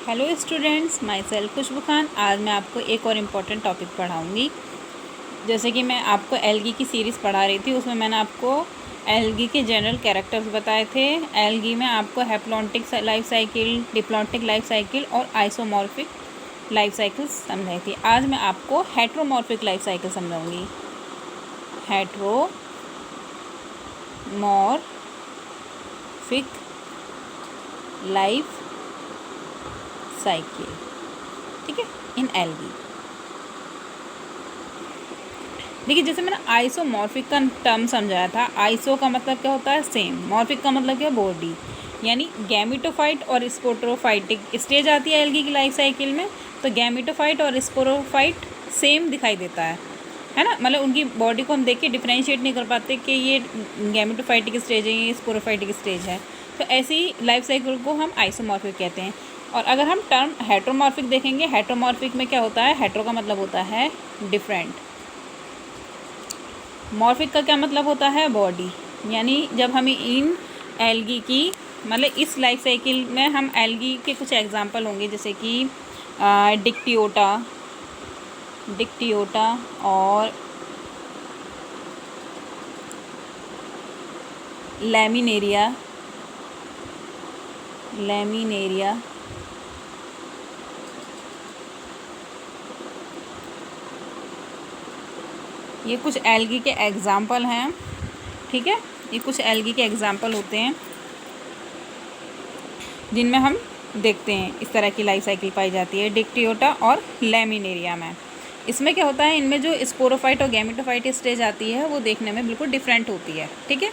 Hello students, my self खुशबू खान। आज मैं आपको एक और इम्पॉर्टेंट टॉपिक पढ़ाऊँगी। जैसे कि मैं आपको एल्गी की सीरीज़ पढ़ा रही थी, उसमें मैंने आपको एल्गी के जनरल कैरेक्टर्स बताए थे। एल्गी में आपको haplontic life cycle, diplontic life cycle और आइसोमॉर्फिक लाइफ साइकिल समझाई थी। आज मैं आपको हेट्रोमॉर्फिक लाइफ साइकिल समझाऊँगी। हेट्रोमॉर्फिक लाइफ साइकिल, ठीक है, इन एल्गी। देखिए, जैसे मैंने आइसोमॉर्फिक का टर्म समझाया था। आइसो का मतलब क्या होता है? सेम। मॉर्फिक का मतलब क्या? बॉडी। यानी गैमेटोफाइट और स्पोरोफाइटिक स्टेज आती है एल्गी की लाइफ साइकिल में। तो गैमेटोफाइट और स्पोरोफाइट सेम दिखाई देता है ना। मतलब उनकी बॉडी को हम देख के डिफ्रेंशिएट नहीं कर पाते कि ये गैमेटोफाइटिक स्टेज है, ये स्पोरोफाइटिक स्टेज है। तो ऐसी लाइफ साइकिल को हम आइसोमॉर्फिक कहते हैं। और अगर हम टर्म हेट्रोमॉर्फिक देखेंगे, हेट्रोमॉर्फिक में क्या होता है? हेट्रो का मतलब होता है डिफरेंट। मॉर्फिक का क्या मतलब होता है? बॉडी। यानी जब हमें इन एल्गी की, मतलब इस लाइफ साइकिल में हम एल्गी के कुछ एग्जांपल होंगे, जैसे कि डिक्टियोटा और लैमिनेरिया। ये कुछ एल्गी के एग्जाम्पल हैं, ठीक है। ये कुछ एल्गी के एग्जाम्पल होते हैं जिनमें हम देखते हैं इस तरह की लाइफ साइकिल पाई जाती है डिक्टियोटा और लैमिनेरिया में। इसमें क्या होता है? इनमें जो स्पोरोफाइट और गैमेटोफाइट स्टेज आती है वो देखने में बिल्कुल डिफरेंट होती है, ठीक है।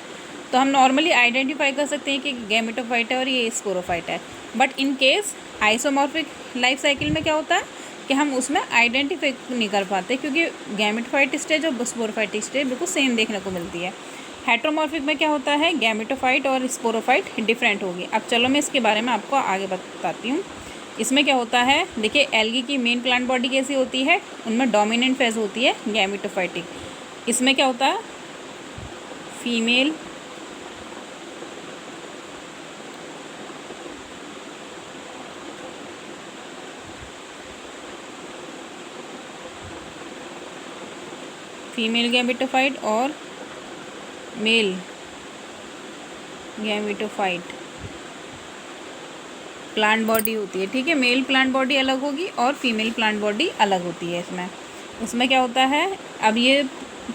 तो हम नॉर्मली आइडेंटिफाई कर सकते हैं कि गैमेटोफाइट है और ये स्पोरोफाइट है। But in case isomorphic life cycle में क्या होता है कि हम उसमें आइडेंटिफाई नहीं कर पाते, क्योंकि गैमेटोफाइट स्टेज और स्पोरोफाइट स्टेज बिल्कुल सेम देखने को मिलती है। हेट्रोमॉर्फिक में क्या होता है? गैमेटोफाइट और स्पोरोफाइट डिफरेंट होगी। अब चलो मैं इसके बारे में आपको आगे बताती हूँ। इसमें क्या होता है, देखिए एल्गी की मेन प्लांट बॉडी कैसी होती है? उनमें डोमिनेंट फेज होती है गैमेटोफाइटिक। इसमें क्या होता है? फीमेल गैमेटोफाइट और मेल गैमेटोफाइट प्लांट बॉडी होती है, ठीक है। मेल प्लांट बॉडी अलग होगी और फीमेल प्लांट बॉडी अलग होती है। इसमें क्या होता है? अब ये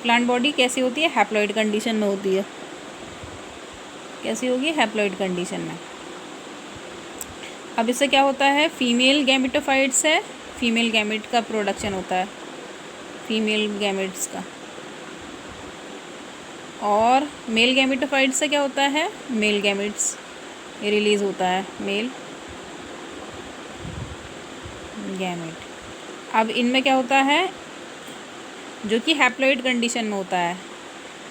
प्लांट बॉडी कैसी होती है? हैप्लॉइड कंडीशन में होती है। कैसी होगी? हैप्लॉइड कंडीशन में। अब इससे क्या होता है? फीमेल गैमेटोफाइट से फीमेल गैमेट का प्रोडक्शन होता है, फीमेल गैमेट्स का। और मेल गैमेटोफाइट से क्या होता है? मेल गैमेट्स रिलीज़ होता है, मेल गैमेट। अब इनमें क्या होता है? जो कि हैप्लॉइड कंडीशन में होता है,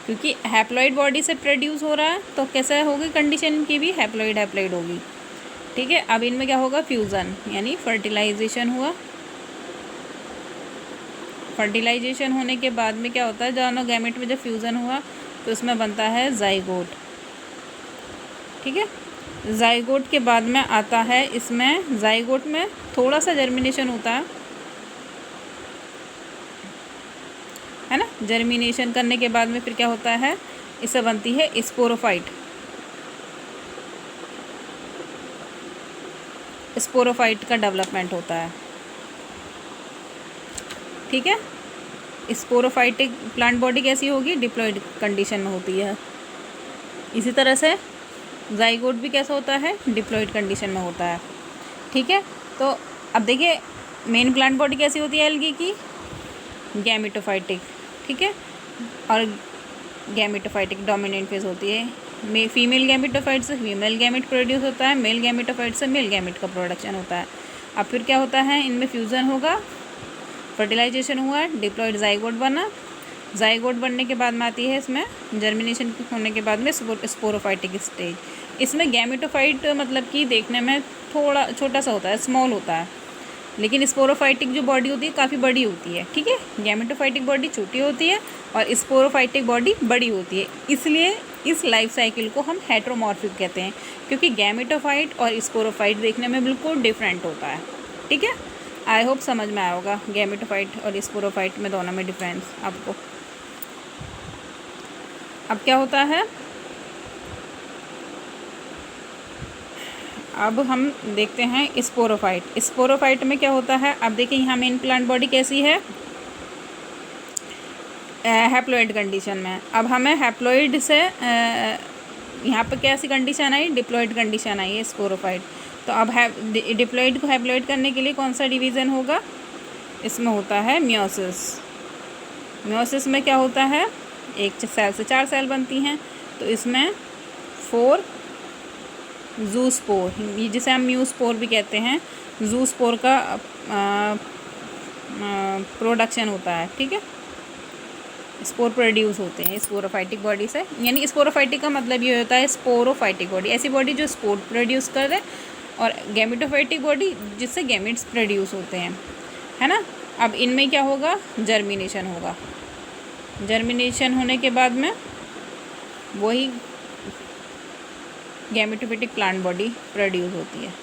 क्योंकि हैप्लॉइड बॉडी से प्रोड्यूस हो रहा है, तो कैसा होगी कंडीशन इनकी भी? हैप्लॉइड होगी, ठीक है। अब इनमें क्या होगा? फ्यूज़न, यानी फर्टिलाइजेशन हुआ। फर्टिलाइजेशन होने के बाद में क्या होता है? दोनों गैमेट में जब फ्यूज़न हुआ तो उसमें बनता है जाइगोट, ठीक है। जाइगोट के बाद में आता है, इसमें जाइगोट में थोड़ा सा जर्मिनेशन होता है ना। जर्मिनेशन करने के बाद में फिर क्या होता है? इससे बनती है स्पोरोफाइट। स्पोरोफाइट का डेवलपमेंट होता है, ठीक है। स्पोरोफाइटिक प्लांट बॉडी कैसी होगी? डिप्लॉइड कंडीशन में होती है। इसी तरह से जाइगोट भी कैसा होता है? डिप्लॉइड कंडीशन में होता है, ठीक है। तो अब देखिए मेन प्लांट बॉडी कैसी होती है एल्गी की? गैमेटोफाइटिक, ठीक है। और गैमेटोफाइटिक डोमिनेंट फेज होती है। फीमेल गैमेटोफाइट से फीमेल गैमेट प्रोड्यूस होता है, मेल गैमेटोफाइट से मेल गैमेट का प्रोडक्शन होता है। अब फिर क्या होता है? इनमें फ्यूज़न होगा, फर्टिलाइजेशन हुआ, डिप्लॉइड जाइगोट बना। जाइगोट बनने के बाद में आती है इसमें जर्मिनेशन होने के बाद में स्पोरोफाइटिक स्टेज। इसमें गैमेटोफाइट मतलब कि देखने में थोड़ा छोटा सा होता है, स्मॉल होता है, लेकिन स्पोरोफाइटिक जो बॉडी होती है काफ़ी बड़ी होती है, ठीक है। गैमेटोफाइटिक बॉडी छोटी होती है और स्पोरोफाइटिक बॉडी बड़ी होती है, इसलिए इस लाइफ साइकिल को हम हेटेरोमॉर्फिक कहते हैं, क्योंकि गैमेटोफाइट और स्पोरोफाइट देखने में बिल्कुल डिफरेंट होता है। ठीक है, आई होप समझ में आया होगा गैमेटोफाइट और स्पोरोफाइट में दोनों में डिफरेंस आपको। अब क्या होता है, अब हम देखते हैं स्पोरोफाइट। स्पोरोफाइट में क्या होता है, अब देखिए यहाँ मेन प्लांट बॉडी कैसी है, हैप्लॉइड कंडीशन में। अब हमें हैप्लॉइड से यहाँ पर कैसी कंडीशन आई, डिप्लॉइड कंडीशन आई है स्पोरोफाइट। तो अब डिप्लॉइड को हैप्लॉइड करने के लिए कौन सा डिवीज़न होगा, इसमें होता है मियोसिस। मियोसिस में क्या होता है, एक सेल से 4 सेल बनती हैं, तो इसमें 4 जूस्पोर, जिसे हम म्यूस्पोर भी कहते हैं, जूस्पोर का प्रोडक्शन होता है। ठीक है, स्पोर प्रोड्यूस होते हैं स्पोरोफाइटिक बॉडी से। यानी स्पोरोफाइटिक का मतलब ये होता है स्पोरोफाइटिक बॉडी, ऐसी बॉडी जो स्पोर प्रोड्यूस कर दे, और गैमेटोफाइटिक बॉडी जिससे गैमेट्स प्रोड्यूस होते हैं, है ना। अब इनमें क्या होगा, जर्मिनेशन होगा। जर्मिनेशन होने के बाद में वही गैमेटोफाइटिक प्लांट बॉडी प्रोड्यूस होती है,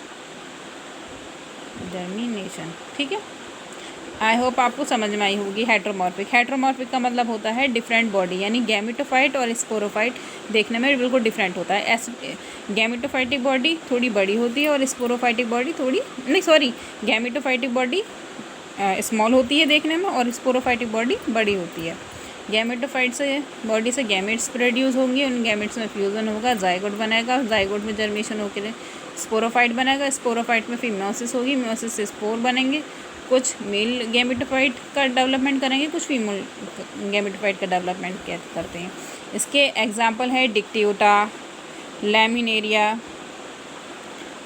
जर्मिनेशन। ठीक है, आई होप आपको समझ में आई होगी। हेटेरोमॉर्फिक, हेटेरोमॉर्फिक का मतलब होता है डिफरेंट बॉडी, यानी गैमेटोफाइट और स्पोरोफाइट देखने में बिल्कुल डिफरेंट होता है। गैमेटोफाइटिक बॉडी थोड़ी बड़ी होती है और sporophytic body gametophytic body small होती है देखने में, और स्पोरोफाइटिक बॉडी बड़ी होती है। गैमेटोफाइट से बॉडी से गैमेट्स प्रोड्यूस होंगे, उन गैमेट्स में फ्यूज़न होगा, जाइगोट बनेगा, जाइगोट में जर्मिनेशन होकर स्पोरोफाइट बनेगा, स्पोरोफाइट में फिर मियोसिस होगी, मियोसिस से स्पोर बनेंगे। कुछ मेल गैमेटोफाइट का डेवलपमेंट करेंगे, कुछ फीमेल गैमेटोफाइट का डेवलपमेंट करते हैं। इसके एग्जांपल है डिक्टियोटा, लैमिनेरिया,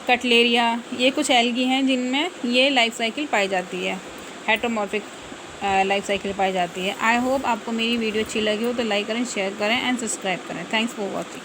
कटलेरिया, ये कुछ एल्गी हैं जिनमें ये लाइफ साइकिल पाई जाती है, हेटेरोमॉर्फिक लाइफ साइकिल पाई जाती है। आई होप आपको मेरी वीडियो अच्छी लगी हो तो लाइक करें, शेयर करें एंड सब्सक्राइब करें। Thanks for watching.